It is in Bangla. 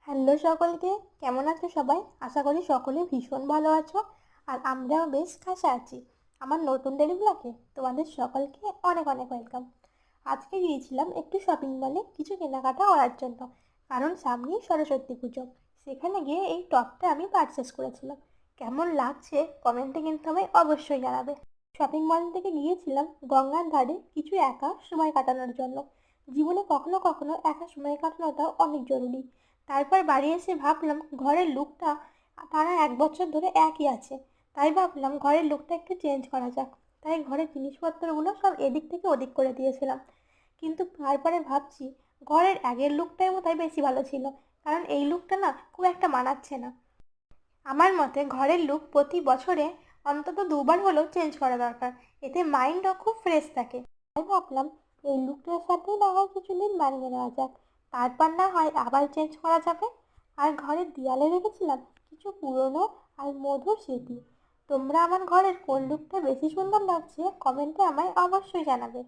হ্যালো সকলকে, কেমন আছো সবাই? আশা করি সকলে ভীষণ ভালো আছো। আর আমরাও বেশ খাসা আছি। আমার নতুন ডেলি ব্লগে তোমাদের সকলকে অনেক অনেক ওয়েলকাম। আজকে গিয়েছিলাম একটু শপিং মলে কিছু কেনাকাটা করার জন্য, কারণ সামনেই সরস্বতী পুজো। সেখানে গিয়ে এই টপটা আমি পারচেস করেছিলাম। কেমন লাগছে কমেন্টে কিন্তু আমায় অবশ্যই জানাবে। শপিং মল থেকে গিয়েছিলাম গঙ্গার ধারে কিছু একা সময় কাটানোর জন্য। জীবনে কখনো কখনো একা সময় কাটানোটাও অনেক জরুরি। তারপর বাড়ি এসে ভাবলাম ঘরের লুকটা টানা 1 বছর ধরে একই আছে। তাই ভাবলাম ঘরের লুকটা একটু চেঞ্জ করা যাক। তাই ঘরের জিনিসপত্রগুলো সব এদিক থেকে ওদিক করে দিয়েছিলাম। কিন্তু তারপরে ভাবছি ঘরের আগের লুকটাই বোধহয় বেশি ভালো ছিল, কারণ এই লুকটা না খুব একটা মানাচ্ছে না। আমার মতে ঘরের লুক প্রতি বছরে অন্তত 2বার হলেও চেঞ্জ করা দরকার। এতে মাইন্ডও খুব ফ্রেশ থাকে। তাই ভাবলাম এই লুকটার সাথেই না হয় কিছুদিন মানিয়ে নেওয়া যাক, তারপর না হয় আবার চেঞ্জ করা যাবে। আর ঘরের দেয়ালে রেখেছিলাম কিছু পুরনো আর মধুর স্মৃতি। তোমরা আমার ঘরের কোন লুকটা বেশি সুন্দর লাগছে কমেন্টে আমায় অবশ্যই জানাবে।